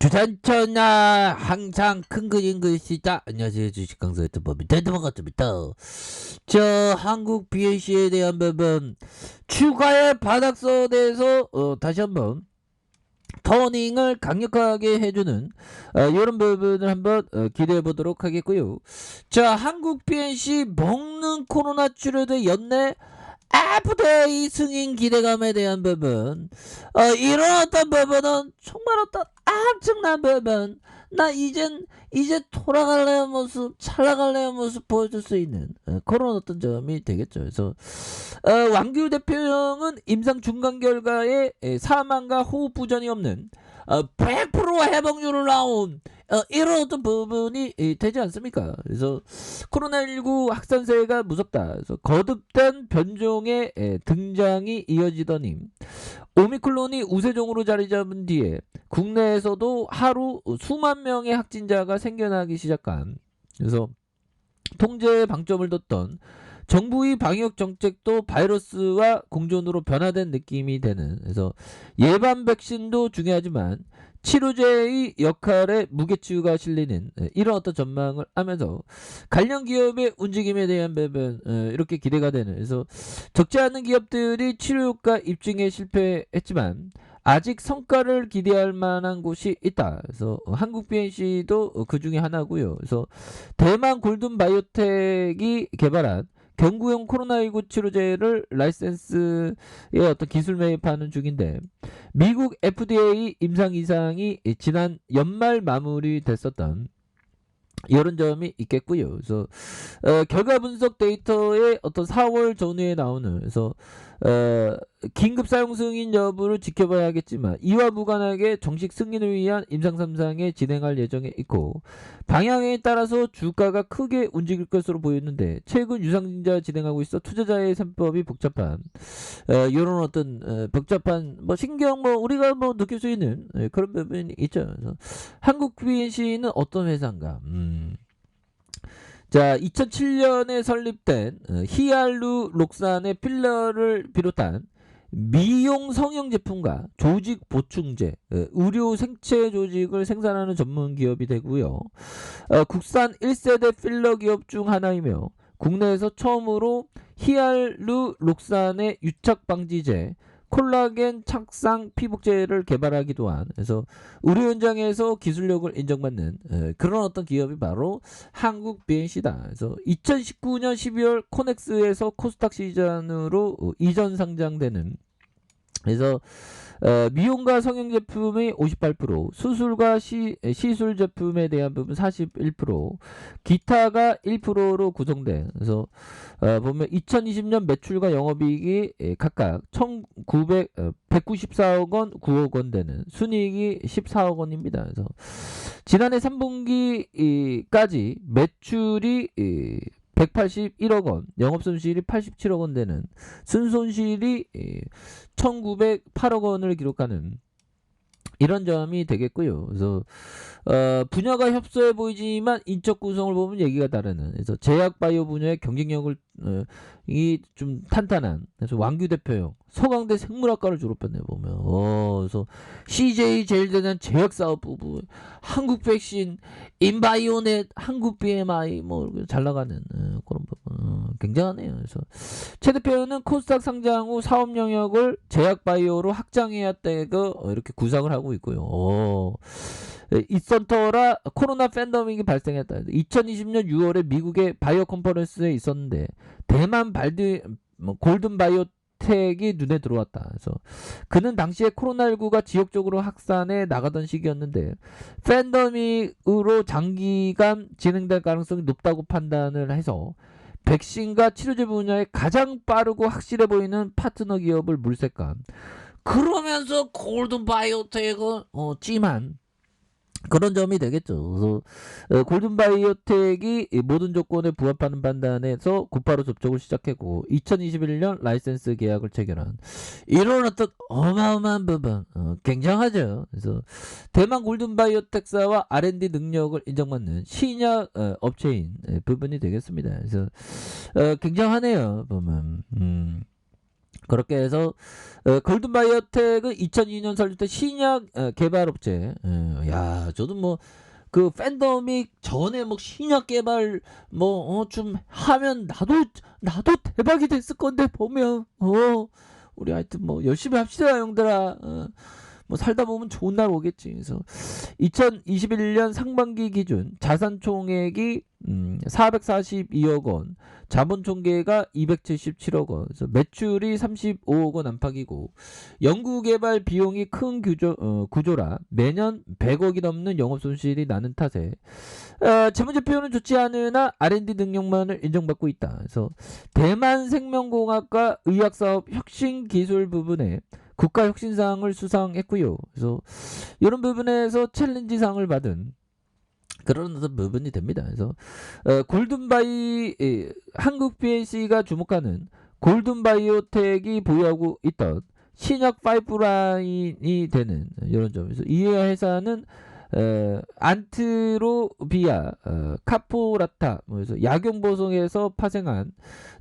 주산천하 항상 큰 그림 글씨다. 안녕하세요, 주식강사 유튜버입니다. 반갑습니다. 저 한국 BAC에 대한 부분 추가의 바닥선에서 다시 한번 터닝을 강력하게 해주는 이런 부분을 한번 기대해 보도록 하겠고요. 자, 한국 BNC 먹는 코로나 치료대 연내 FTA 승인 기대감에 대한 부분, 이런 어떤 부분은 정말 어떤 엄청난 부분, 나 이제 돌아갈래의 모습, 찰나갈래의 모습 보여줄 수 있는 그런 어떤 점이 되겠죠. 그래서 왕규 대표형은 임상 중간 결과에 사망과 호흡 부전이 없는 100% 회복률을 나온 이런 어떤 부분이 되지 않습니까? 그래서 코로나19 확산세가 무섭다. 그래서 거듭된 변종의 등장이 이어지더니 오미크론이 우세종으로 자리 잡은 뒤에 국내에서도 하루 수만 명의 확진자가 생겨나기 시작한, 그래서 통제에 방점을 뒀던 정부의 방역 정책도 바이러스와 공존으로 변화된 느낌이 되는, 그래서 예방 백신도 중요하지만 치료제의 역할에 무게추가 실리는 이런 어떤 전망을 하면서 관련 기업의 움직임에 대한 부분 이렇게 기대가 되는, 그래서 적지 않은 기업들이 치료 효과 입증에 실패했지만 아직 성과를 기대할 만한 곳이 있다. 그래서 한국 BNC도 그 중에 하나고요. 그래서 대만 골든 바이오텍이 개발한 경구용 코로나19 치료제를 라이센스에 어떤 기술 매입하는 중인데, 미국 FDA 임상 이상이 지난 연말 마무리됐었던 이런 점이 있겠고요. 그래서 결과 분석 데이터의 어떤 4월 전후에 나오는, 그래서 긴급 사용 승인 여부를 지켜봐야겠지만 이와 무관하게 정식 승인을 위한 임상 3상에 진행할 예정에 있고, 방향에 따라서 주가가 크게 움직일 것으로 보였는데 최근 유상증자 진행하고 있어 투자자의 셈법이 복잡한 이런 어떤 복잡한 신경 우리가 느낄 수 있는 그런 부분이 있죠. 그래서 한국 BNC는 어떤 회사인가? 자, 2007년에 설립된 히알루록산의 필러를 비롯한 미용 성형 제품과 조직 보충제, 의료 생체 조직을 생산하는 전문 기업이 되고요. 국산 1세대 필러 기업 중 하나이며 국내에서 처음으로 히알루록산의 유착 방지제, 콜라겐 착상 피복제를 개발하기도 한, 그래서 의료 현장에서 기술력을 인정받는 그런 어떤 기업이 바로 한국 BNC다. 그래서 2019년 12월 코넥스에서 코스닥 시장으로 이전 상장되는, 그래서 미용과 성형 제품의 58%, 수술과 시술 제품에 대한 부분 41%, 기타가 1%로 구성된, 그래서 보면 2020년 매출과 영업이익이 각각 194억 원, 9억 원 되는 순이익이 14억 원입니다. 그래서 지난해 3분기까지 매출이 181억 원, 영업손실이 87억 원 되는 순손실이 1908억 원을 기록하는 이런 점이 되겠고요. 그래서 분야가 협소해 보이지만 인적 구성을 보면 얘기가 다르는, 그래서 제약 바이오 분야의 경쟁력을 이 좀 탄탄한, 그래서 왕규 대표형 서강대 생물학과를 졸업했네 보면. 그래서 CJ 제일대는 제약 사업 부부, 한국 백신, 인바이오넷, 한국 BMI 잘 나가는 그런 부분 굉장하네요. 그래서 최 대표는 코스닥 상장 후 사업 영역을 제약 바이오로 확장해야 되고 이렇게 구상을 하고 있고요. 이선터라 코로나 팬데믹이 발생했다. 2020년 6월에 미국의 바이오 컨퍼런스에 있었는데 대만 골든 바이오텍이 눈에 들어왔다. 그래서 그는 당시에 코로나19가 지역적으로 확산해 나가던 시기였는데 팬데믹으로 장기간 진행될 가능성이 높다고 판단을 해서 백신과 치료제 분야에 가장 빠르고 확실해 보이는 파트너 기업을 물색한, 그러면서 골든 바이오텍은 찜한 그런 점이 되겠죠. 그래서 골든 바이오텍이 모든 조건에 부합하는 판단에서 곧바로 접촉을 시작했고 2021년 라이센스 계약을 체결한 이런 어떤 어마어마한 부분 굉장하죠. 그래서 대만 골든 바이오텍사와 R&D 능력을 인정받는 신약 업체인 부분이 되겠습니다. 그래서 굉장하네요 보면. 그렇게 해서 골든 바이오텍은 2002년 설립된 신약 개발업체. 야, 저도 뭐 그 팬데믹 전에 뭐 신약 개발 뭐 좀 하면 나도 대박이 됐을 건데 보면 우리 하여튼 뭐 열심히 합시다 형들아. 뭐 살다 보면 좋은 날 오겠지. 그래서 2021년 상반기 기준 자산 총액이 442억 원, 자본 총계가 277억 원, 그래서 매출이 35억 원 안팎이고 연구개발 비용이 큰 구조라 매년 100억이 넘는 영업 손실이 나는 탓에 재무제표는 좋지 않으나 R&D 능력만을 인정받고 있다. 그래서 대만 생명공학과 의학사업 혁신 기술 부분에 국가 혁신상을 수상했고요. 그래서 이런 부분에서 챌린지상을 받은 그런 어떤 부분이 됩니다. 그래서 골든바이 한국 BNC가 주목하는 골든바이오텍이 보유하고 있던 신약 파이프라인이 되는 이런 점에서 이 회사는 안트로비아 카포라타 그래서 약용보송에서 파생한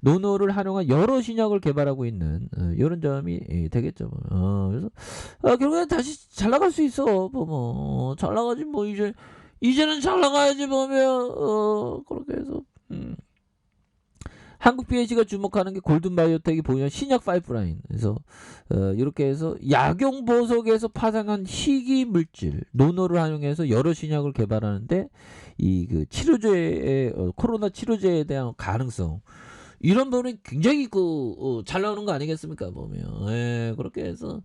노노를 활용한 여러 신약을 개발하고 있는 이런 점이 되겠죠. 그래서 결국엔 다시 잘 나갈 수 있어. 잘 나가지 뭐 이제는 잘 나가야지 보면 그렇게 해서 한국 BNC가 주목하는 게 골든바이오텍이 보유한 신약 파이프라인. 그래서 이렇게 해서 약용 보석에서 파생한 희귀 물질 노노를 활용해서 여러 신약을 개발하는데 이 그 치료제의 코로나 치료제에 대한 가능성 이런 부분이 굉장히 잘 나오는 거 아니겠습니까 보면. 그렇게 해서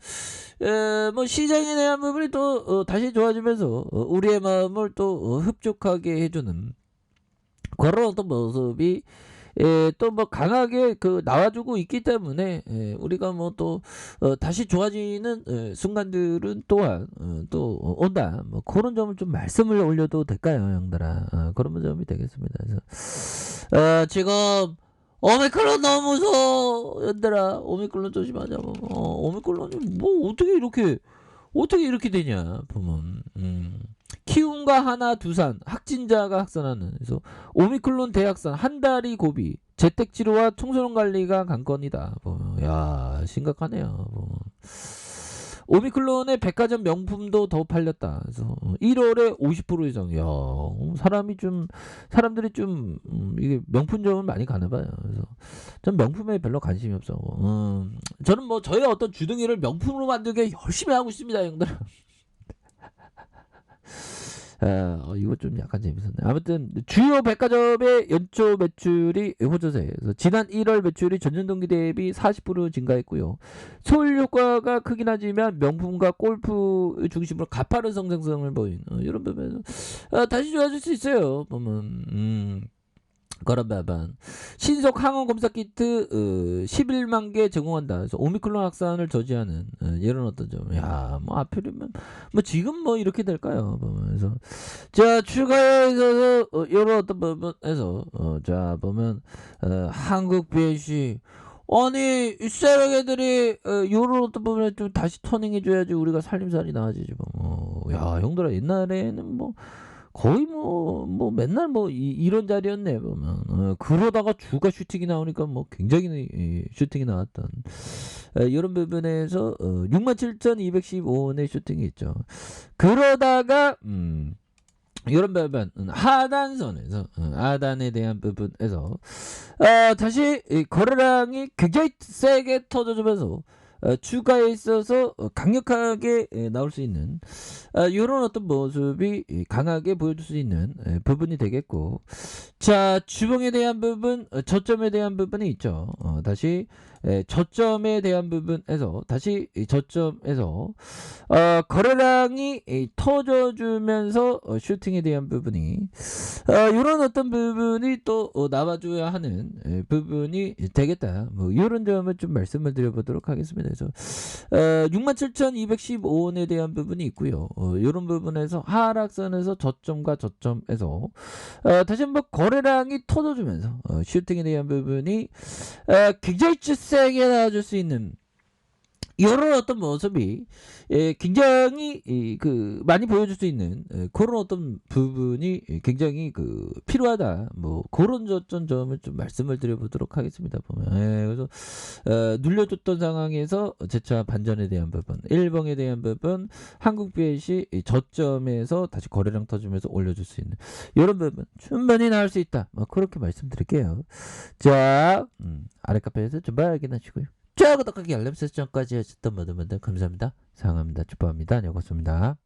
뭐 시장에 대한 부분이 또 다시 좋아지면서 우리의 마음을 또 흡족하게 해주는 그런 어떤 모습이 또 뭐 강하게 나와주고 있기 때문에 우리가 뭐 또 다시 좋아지는 순간들은 또한 또 온다. 뭐 그런 점을 좀 말씀을 올려도 될까요, 형들아? 그런 점이 되겠습니다. 그래서 지금 오미크론 너무 무서워, 얘들아. 오미크론 조심하자. 오미크론이 뭐 어떻게 이렇게 되냐 보면. 키움과 하나 두산 확진자가 확산하는 그래서 오미클론 대확산 한 달이 고비 재택치료와 청소년 관리가 관건이다. 야 심각하네요. 오미클론의 백화점 명품도 더 팔렸다. 그래서 1월에 50% 이상. 야 사람들이 좀 이게 명품점을 많이 가나 봐요. 그래서 전 명품에 별로 관심이 없어. 저는 뭐 저희 어떤 주둥이를 명품으로 만들게 열심히 하고 있습니다, 형들. 이거 좀 약간 재밌었네. 아무튼 주요 백화점의 연초 매출이 호조세. 그래서 지난 1월 매출이 전년 동기 대비 40% 증가했고요. 소일 효과가 크긴 하지만 명품과 골프 중심으로 가파른 성장성을 보인 이런 부분에서 다시 좋아질 수 있어요. 보면 그런 바반 신속 항원 검사 키트 11만 개 제공한다. 그래서 오미클론 확산을 저지하는 이런 어떤 점. 야, 뭐 하필이면 뭐 지금 뭐 이렇게 될까요? 그래서 자 추가해서 이런 어떤 부분에서 자 보면 한국 BNC 아니 이 쓰레기들이 요런 어떤 부분에 좀 다시 터닝해줘야지 우리가 살림살이 나아지지 뭐. 야 형들아 옛날에는 뭐 거의 뭐 맨날 뭐 이런 자리였네 보면. 그러다가 주가 슈팅이 나오니까 뭐 굉장히 슈팅이 나왔던 이런 부분에서 67,215원의 슈팅이 있죠. 그러다가 이런 부분 하단선에서 하단에 대한 부분에서 다시 거래량이 굉장히 세게 터져주면서 추가에 있어서 강력하게 나올 수 있는 이런 어떤 모습이 강하게 보여줄 수 있는 부분이 되겠고, 자 주봉에 대한 부분 저점에 대한 부분이 있죠. 다시 저점에 대한 부분에서 다시 저점에서 거래량이 터져주면서 슈팅에 대한 부분이 이런 어떤 부분이 또 나와줘야 하는 부분이 되겠다. 뭐 이런 점을 좀 말씀을 드려보도록 하겠습니다. 그래서 67,215원에 대한 부분이 있고요. 이런 부분에서 하락선에서 저점과 저점에서 다시 한번 거래량이 터져주면서 슈팅에 대한 부분이 굉장히 세게 나와줄 수 있는 요런 어떤 모습이 굉장히 많이 보여줄 수 있는 그런 어떤 부분이 굉장히 필요하다. 뭐 고런 어떤 점을 좀 말씀을 드려보도록 하겠습니다. 보면 그래서 눌려줬던 상황에서 재차 반전에 대한 부분, 일봉에 대한 부분, 한국 BLC 저점에서 다시 거래량 터지면서 올려줄 수 있는 이런 부분 충분히 나올 수 있다. 뭐 그렇게 말씀드릴게요. 자, 아래 카페에서 좀 확인하시고요. 자, 구독하기 알람 설정까지 하셨던 모든 분들 감사합니다. 사랑합니다. 축복합니다. 안녕히 계십니다.